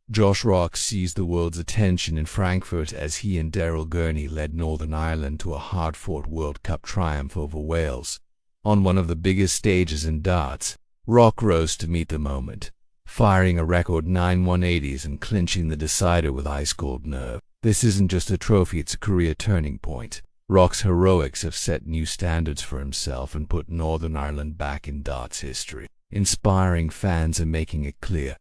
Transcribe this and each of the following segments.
Josh Rock seized the world's attention in Frankfurt as he and Daryl Gurney led Northern Ireland to a hard-fought World Cup triumph over Wales. On one of the biggest stages in darts, Rock rose to meet the moment, firing a record 9 180s and clinching the decider with ice-cold nerve. This isn't just a trophy, it's a career turning point. Rock's heroics have set new standards for himself and put Northern Ireland back in darts history, inspiring fans and making it clear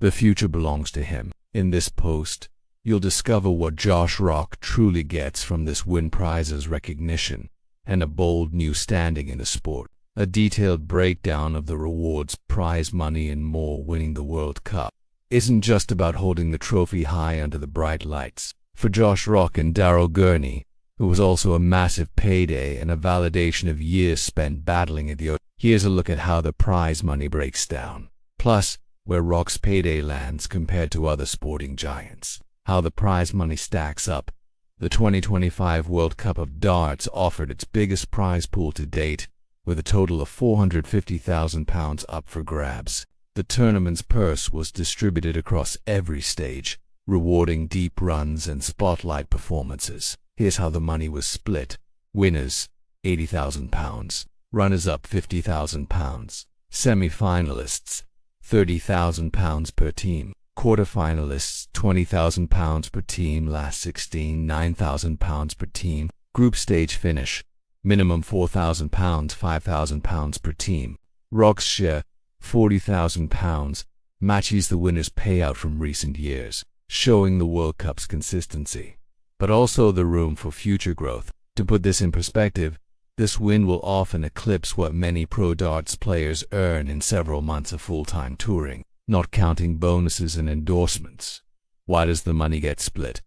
the future belongs to him. In this post, you'll discover what Josh Rock truly gets from this win: prizes, recognition, and a bold new standing in the sport. A detailed breakdown of the rewards, prize money, and more. Winning the World Cup isn't just about holding the trophy high under the bright lights. For Josh Rock and Daryl Gurney, it was also a massive payday and a validation of years spent battling at the odds. Here's a look at how the prize money breaks down. Plus, where Rock's payday lands compared to other sporting giants. How the prize money stacks up. The 2025 World Cup of Darts offered its biggest prize pool to date, with a total of £450,000 up for grabs. The tournament's purse was distributed across every stage, rewarding deep runs and spotlight performances. Here's how the money was split. Winners, £80,000. Runners-up, £50,000. Semi-finalists, £30,000 per team. Quarter-finalists, £20,000 per team. Last 16, £9,000 per team. Group stage finish, minimum £4,000, £5,000 per team. Rock's share, £40,000, matches the winner's payout from recent years, showing the World Cup's consistency, but also the room for future growth. To put this in perspective, this win will often eclipse what many pro darts players earn in several months of full-time touring, not counting bonuses and endorsements. Why does the money get split?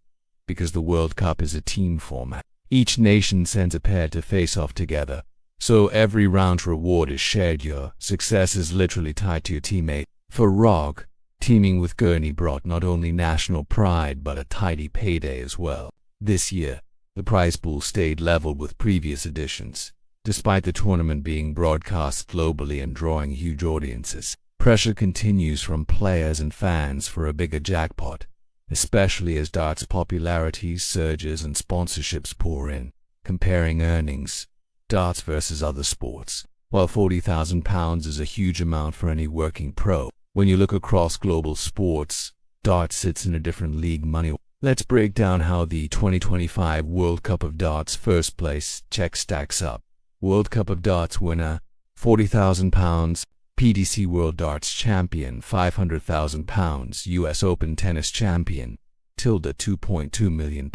Because the World Cup is a team format. Each nation sends a pair to face off together, so every round's reward is shared. Your success is literally tied to your teammate. For Rock, teaming with Gurney brought not only national pride but a tidy payday as well. This year, the prize pool stayed level with previous editions. Despite the tournament being broadcast globally and drawing huge audiences, pressure continues from players and fans for a bigger jackpot, especially as darts' popularity surges and sponsorships pour in. Comparing earnings, darts versus other sports. While £40,000 is a huge amount for any working pro, when you look across global sports, darts sits in a different league money. Let's break down how the 2025 World Cup of Darts first place check stacks up. World Cup of Darts winner, £40,000. PDC World Darts Champion, £500,000. US Open Tennis Champion, £2.2 million.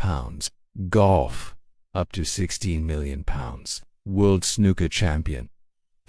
Golf, up to £16 million. World Snooker Champion,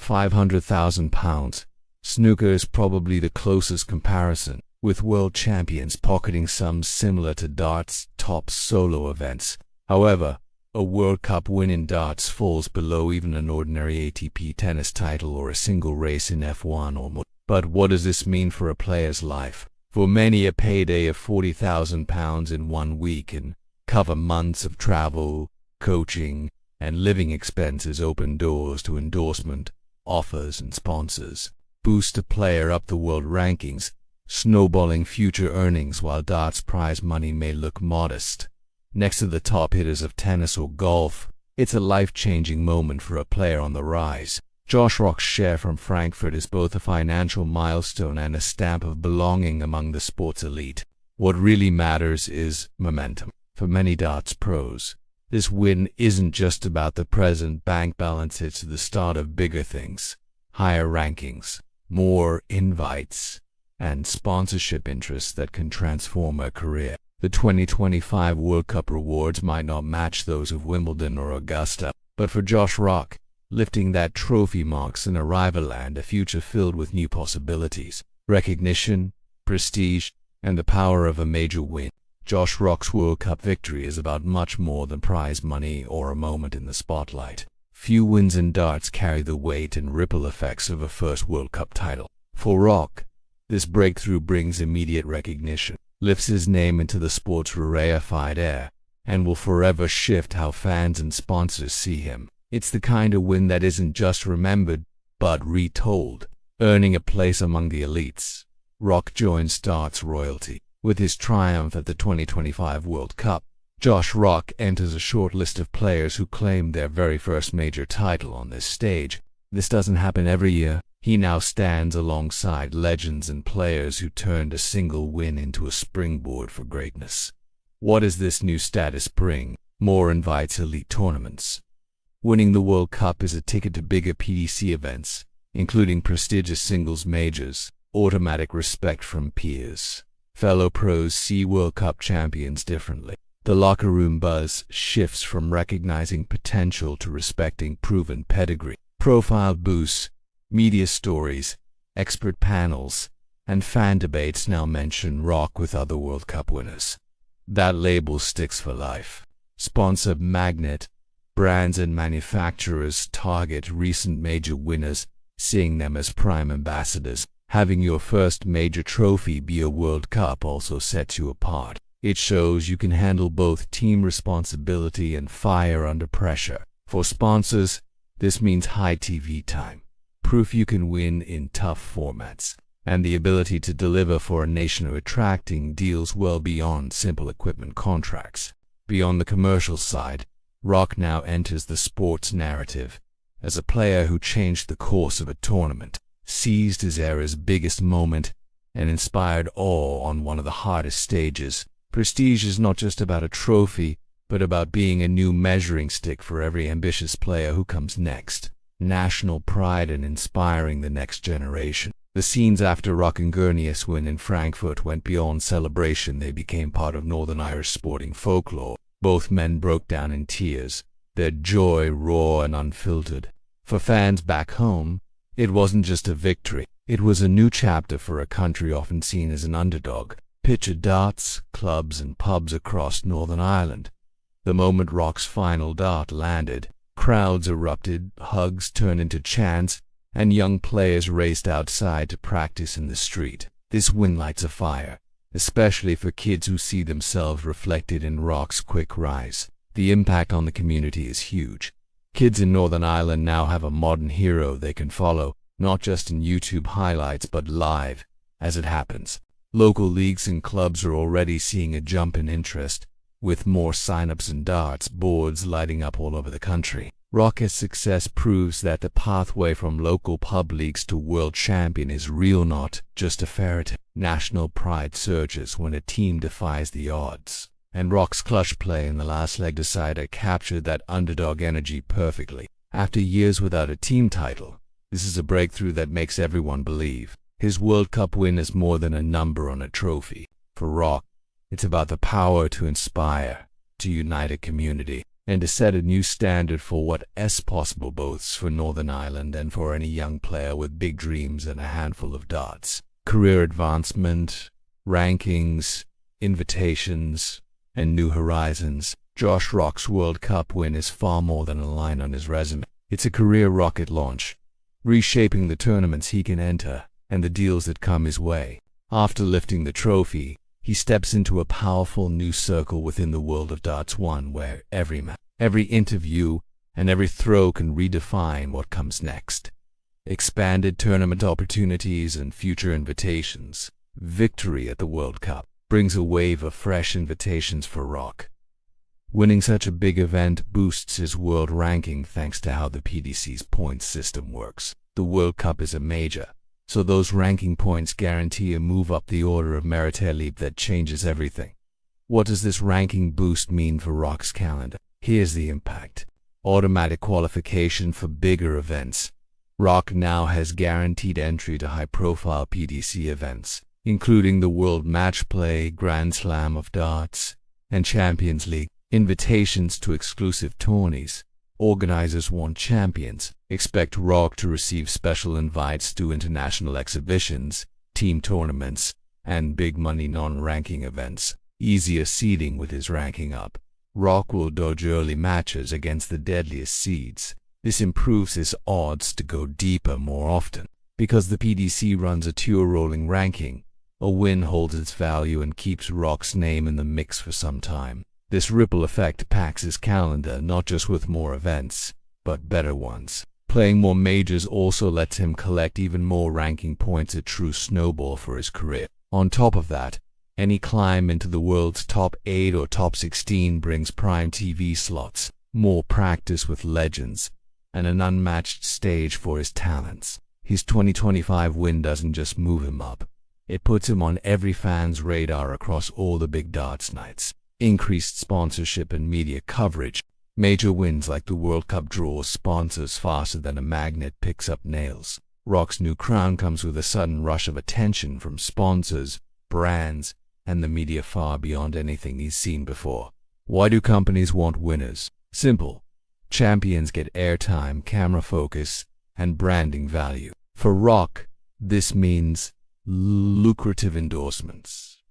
£500,000. Snooker is probably the closest comparison, with world champions pocketing sums similar to darts' top solo events. However, a World Cup win in darts falls below even an ordinary ATP tennis title or a single race in F1 or more. But what does this mean for a player's life? For many, a payday of £40,000 in 1 week can cover months of travel, coaching, and living expenses. Open doors to endorsement, offers, and sponsors. Boost a player up the world rankings, snowballing future earnings. While darts prize money may look modest next to the top hitters of tennis or golf, it's a life-changing moment for a player on the rise. Josh Rock's share from Frankfurt is both a financial milestone and a stamp of belonging among the sport's elite. What really matters is momentum. For many darts pros, this win isn't just about the present bank balance, it's the start of bigger things. Higher rankings, more invites, and sponsorship interests that can transform a career. The 2025 World Cup rewards might not match those of Wimbledon or Augusta, but for Josh Rock, lifting that trophy marks an arrival and a future filled with new possibilities, recognition, prestige, and the power of a major win. Josh Rock's World Cup victory is about much more than prize money or a moment in the spotlight. Few wins in darts carry the weight and ripple effects of a first World Cup title. For Rock, this breakthrough brings immediate recognition, lifts his name into the sport's rarefied air, and will forever shift how fans and sponsors see him. It's the kind of win that isn't just remembered, but retold, earning a place among the elites. Rock joins darts royalty. With his triumph at the 2025 World Cup, Josh Rock enters a short list of players who claimed their very first major title on this stage. This doesn't happen every year. He now stands alongside legends and players who turned a single win into a springboard for greatness. What does this new status bring? More invites, elite tournaments. Winning the World Cup is a ticket to bigger PDC events, including prestigious singles majors, automatic respect from peers. Fellow pros see World Cup champions differently. The locker room buzz shifts from recognizing potential to respecting proven pedigree. Profile boosts, media stories, expert panels, and fan debates now mention Rock with other World Cup winners. That label sticks for life. Sponsor magnet. Brands and manufacturers target recent major winners, seeing them as prime ambassadors. Having your first major trophy be a World Cup also sets you apart. It shows you can handle both team responsibility and fire under pressure. For sponsors, this means high TV time, proof you can win in tough formats, and the ability to deliver for a nation attracting deals well beyond simple equipment contracts. Beyond the commercial side, Rock now enters the sports narrative as a player who changed the course of a tournament, seized his era's biggest moment, and inspired awe on one of the hardest stages. Prestige is not just about a trophy, but about being a new measuring stick for every ambitious player who comes next. National pride and inspiring the next generation. The scenes after Rock and Gurnius win in Frankfurt went beyond celebration. They became part of Northern Irish sporting folklore. Both men broke down in tears, their joy raw and unfiltered. For fans back home, it wasn't just a victory. It was a new chapter for a country often seen as an underdog. Picture darts, clubs, and pubs across Northern Ireland. The moment Rock's final dart landed, crowds erupted, hugs turned into chants, and young players raced outside to practice in the street. This win lights a fire, especially for kids who see themselves reflected in Rock's quick rise. The impact on the community is huge. Kids in Northern Ireland now have a modern hero they can follow, not just in YouTube highlights but live, as it happens. Local leagues and clubs are already seeing a jump in interest, with more sign-ups and darts boards lighting up all over the country. Rock's success proves that the pathway from local pub leagues to world champion is real, not just a fairy tale. National pride surges when a team defies the odds, and Rock's clutch play in the last leg decider captured that underdog energy perfectly. After years without a team title, this is a breakthrough that makes everyone believe. His World Cup win is more than a number on a trophy. For Rock, it's about the power to inspire, to unite a community, and to set a new standard for what is possible both for Northern Ireland and for any young player with big dreams and a handful of darts. Career advancement, rankings, invitations, and new horizons. Josh Rock's World Cup win is far more than a line on his resume. It's a career rocket launch, reshaping the tournaments he can enter and the deals that come his way. After lifting the trophy, he steps into a powerful new circle within the world of darts, one where every match, every interview, and every throw can redefine what comes next. Expanded tournament opportunities and future invitations. Victory at the World Cup brings a wave of fresh invitations for Rock. Winning such a big event boosts his world ranking thanks to how the PDC's points system works. The World Cup is a major, so those ranking points guarantee a move up the order of merit leap that changes everything. What does this ranking boost mean for Rock's calendar? Here's the impact. Automatic qualification for bigger events. Rock now has guaranteed entry to high-profile PDC events, including the World Match Play, Grand Slam of Darts, and Champions League. Invitations to exclusive tourneys. Organizers want champions. Expect Rock to receive special invites to international exhibitions, team tournaments, and big money non-ranking events. Easier seeding with his ranking up. Rock will dodge early matches against the deadliest seeds. This improves his odds to go deeper more often. Because the PDC runs a tier rolling ranking, a win holds its value and keeps Rock's name in the mix for some time. This ripple effect packs his calendar not just with more events, but better ones. Playing more majors also lets him collect even more ranking points, a true snowball for his career. On top of that, Any climb into the world's top 8 or top 16 brings prime TV slots, more practice with legends, and an unmatched stage for his talents. His 2025 win doesn't just move him up. It puts him on every fan's radar across all the big darts nights. Increased sponsorship and media coverage. Major wins like the World Cup draws sponsors faster than a magnet picks up nails. Rock's new crown comes with a sudden rush of attention from sponsors, brands, and the media far beyond anything he's seen before. Why do companies want winners? Simple. Champions get airtime, camera focus, and branding value. For Rock, this means lucrative endorsements.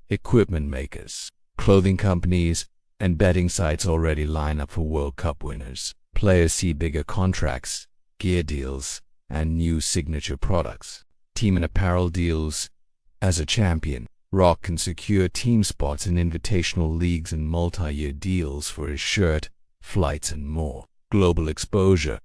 Equipment makers, clothing companies, and betting sites already line up for World Cup winners. Players see bigger contracts, gear deals, and new signature products. Team and apparel deals. As a champion, Rock can secure team spots in invitational leagues and multi-year deals for his shirt, flights, and more. Global exposure.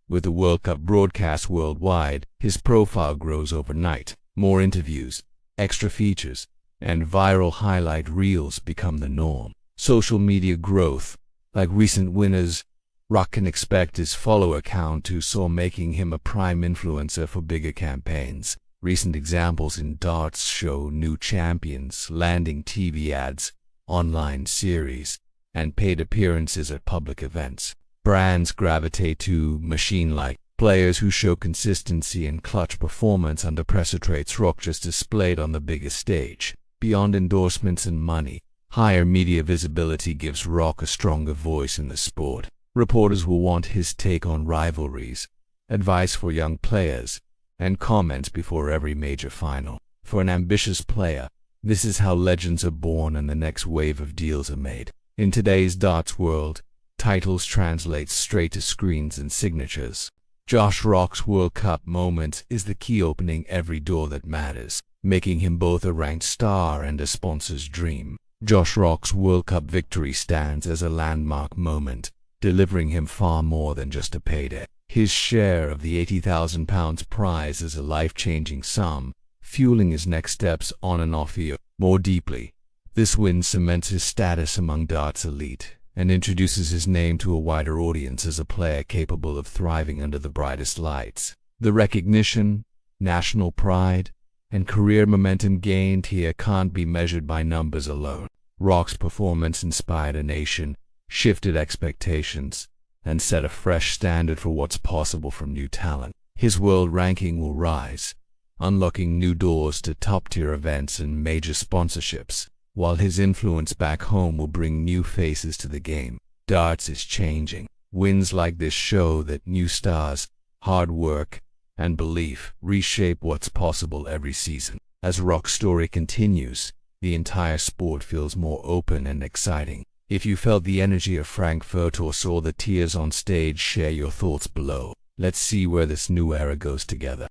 With the World Cup broadcast worldwide, his profile grows overnight. More interviews, extra features, and viral highlight reels become the norm. Social media growth. Like recent winners, Rock can expect his follower count to soar, making him a prime influencer for bigger campaigns. Recent examples in darts show new champions landing TV ads, online series, and paid appearances at public events. Brands gravitate to machine-like players who show consistency and clutch performance under pressure. Traits Rock just displayed on the biggest stage. Beyond endorsements and money, higher media visibility gives Rock a stronger voice in the sport. Reporters will want his take on rivalries, advice for young players, and comments before every major final. For an ambitious player, this is how legends are born and the next wave of deals are made. In today's darts world, titles translate straight to screens and signatures. Josh Rock's World Cup moment is the key, opening every door that matters, making him both a ranked star and a sponsor's dream. Josh Rock's World Cup victory stands as a landmark moment, delivering him far more than just a payday. His share of the £80,000 prize is a life-changing sum, fueling his next steps on and off field. More deeply, this win cements his status among darts elite and introduces his name to a wider audience as a player capable of thriving under the brightest lights. The recognition, national pride, and career momentum gained here can't be measured by numbers alone. Rock's performance inspired a nation, shifted expectations, and set a fresh standard for what's possible from new talent. His world ranking will rise, unlocking new doors to top-tier events and major sponsorships, while his influence back home will bring new faces to the game. Darts is changing. Wins like this show that new stars, hard work, and belief reshape what's possible every season. As Rock's story continues, the entire sport feels more open and exciting. If you felt the energy of Frankfurt or saw the tears on stage, share your thoughts below. Let's see where this new era goes together.